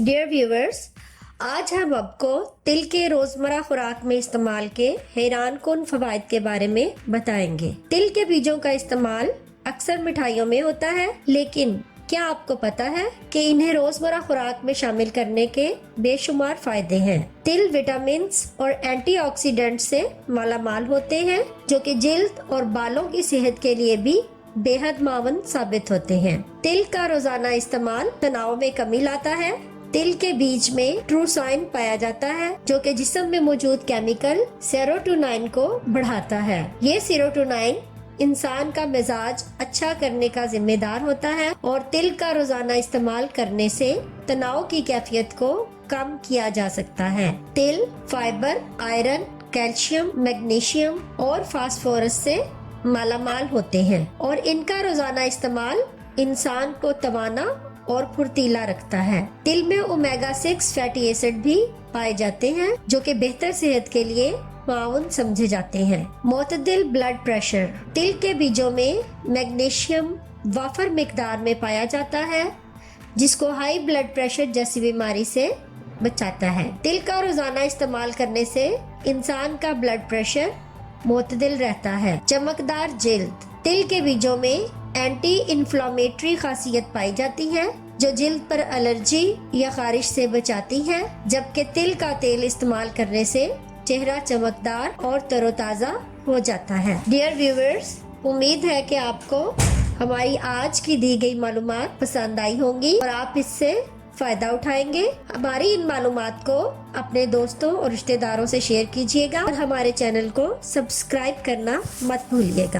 Dear viewers, आज हम आपको तिल के रोजमर्रा खुराक में इस्तेमाल के हैरान कुन फवाइद के बारे में बताएंगे। तिल के बीजों का इस्तेमाल अक्सर मिठाइयों में होता है, लेकिन क्या आपको पता है कि इन्हें रोजमर्रा खुराक में शामिल करने के बेशुमार फायदे हैं। तिल विटामिन्स और एंटीऑक्सीडेंट से मालामाल होते हैं, जो कि जिल्द और बालों की सेहत के लिए भी बेहद मावन साबित होते हैं। तिल का रोजाना इस्तेमाल तनाव में कमी लाता है। तिल के बीज में ट्रूसाइन पाया जाता है, जो कि जिस्म में मौजूद केमिकल सेरोटोनिन को बढ़ाता है। ये सेरोटोनिन इंसान का मिजाज अच्छा करने का जिम्मेदार होता है और तिल का रोजाना इस्तेमाल करने से तनाव की कैफियत को कम किया जा सकता है। तिल फाइबर, आयरन, कैल्शियम, मैग्नीशियम और फास्फोरस से मालामाल होते हैं और इनका रोजाना इस्तेमाल इंसान को तवाना और फुर्तीला रखता है। तिल में ओमेगा 6 फैटी एसिड भी पाए जाते हैं, जो कि बेहतर सेहत के लिए माउन समझे जाते हैं। मोतदिल ब्लड प्रेशर। तिल के बीजों में मैग्नीशियम वाफर मिकदार में पाया जाता है, जिसको हाई ब्लड प्रेशर जैसी बीमारी से बचाता है। तिल का रोजाना इस्तेमाल करने से इंसान का ब्लड प्रेशर मोतदिल रहता है। चमकदार जिल्द। तिल के बीजों में एंटी इन्फ्लामेटरी खासियत पाई जाती है, जो जिल्द पर एलर्जी या खारिश से बचाती है, जबकि तिल का तेल इस्तेमाल करने से चेहरा चमकदार और तरोताजा हो जाता है। डियर व्यूअर्स, उम्मीद है कि आपको हमारी आज की दी गई मालूमात पसंद आई होंगी और आप इससे फायदा उठाएंगे। हमारी इन मालूमात को अपने दोस्तों और रिश्तेदारों से शेयर कीजिएगा और हमारे चैनल को सब्सक्राइब करना मत भूलिएगा।